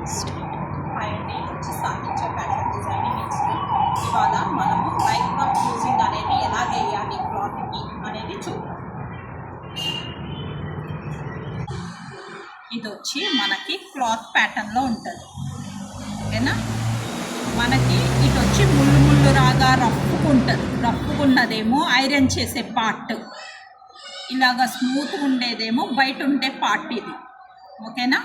Hi అండి, వచ్చి సాధించే ఫ్యాషన్ డిజైనింగ్ ఇన్స్టిట్యూట్. ఇవాళ మనము లైట్ క్లాత్ యూజింగ్ అనేది ఎలా వేయాలి క్లాత్కి అనేది చూద్దాం. ఇది వచ్చి మనకి క్లాత్ ప్యాటర్న్లో ఉంటుంది, ఓకేనా. మనకి ఇటు వచ్చి ముళ్ళు ముళ్ళు రాగా రఫ్ఫుకుంటుంది. రఫ్ఫుకున్నదేమో ఐరన్ చేసే పార్ట్, ఇలాగా స్మూత్గా ఉండేదేమో బయట ఉండే పార్ట్ ఇది, ఓకేనా.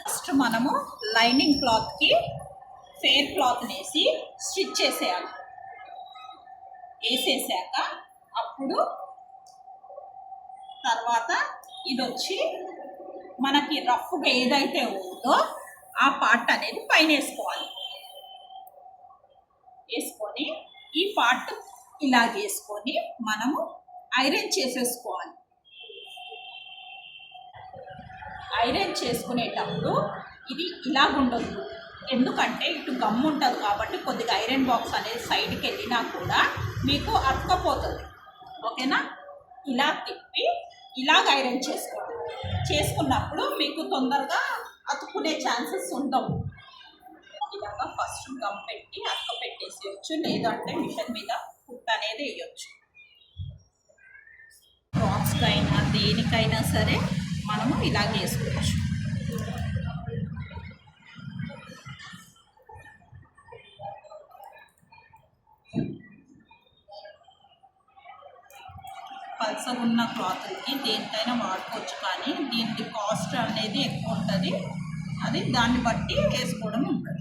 ఫస్ట్ మనము లైనింగ్ క్లాత్కి ఫెయిర్ క్లాత్ వేసి స్టిచ్ చేసేయాలి. వేసేసాక అప్పుడు తర్వాత ఇది వచ్చి మనకి రఫ్గా ఏదైతే ఉందో ఆ పార్ట్ అనేది పైన వేసుకోవాలి. వేసుకొని ఈ పార్ట్ ఇలా వేసుకొని మనము ఐరన్ చేసేసుకోవాలి. ఐరన్ చేసుకునేటప్పుడు ఇది ఇలాగుండదు, ఎందుకంటే ఇటు గమ్ ఉంటుంది కాబట్టి కొద్దిగా ఐరన్ బాక్స్ అనేది సైడ్కి వెళ్ళినా కూడా మీకు అతుక్కపోతుంది, ఓకేనా. ఇలా తిప్పి ఇలాగ ఐరన్ చేసుకోవాలి. చేసుకున్నప్పుడు మీకు తొందరగా అతుక్కునే ఛాన్సెస్ ఉండవు. ఇలాగా ఫస్ట్ గమ్ పెట్టి అతుక పెట్టేసేయచ్చు, లేదంటే మిషన్ మీద కుట్ అనేది వేయచ్చు. ఫ్రాక్స్కైనా దేనికైనా సరే మనము ఇలా చేసుకోవచ్చు. పల్సగా ఉన్న క్లాత్కి దేనికైనా వాడుకోవచ్చు, కానీ దీనికి కాస్ట్ అనేది ఎక్కువ ఉంటుంది. అది దాన్ని బట్టి వేసుకోవడం ఉంటుంది.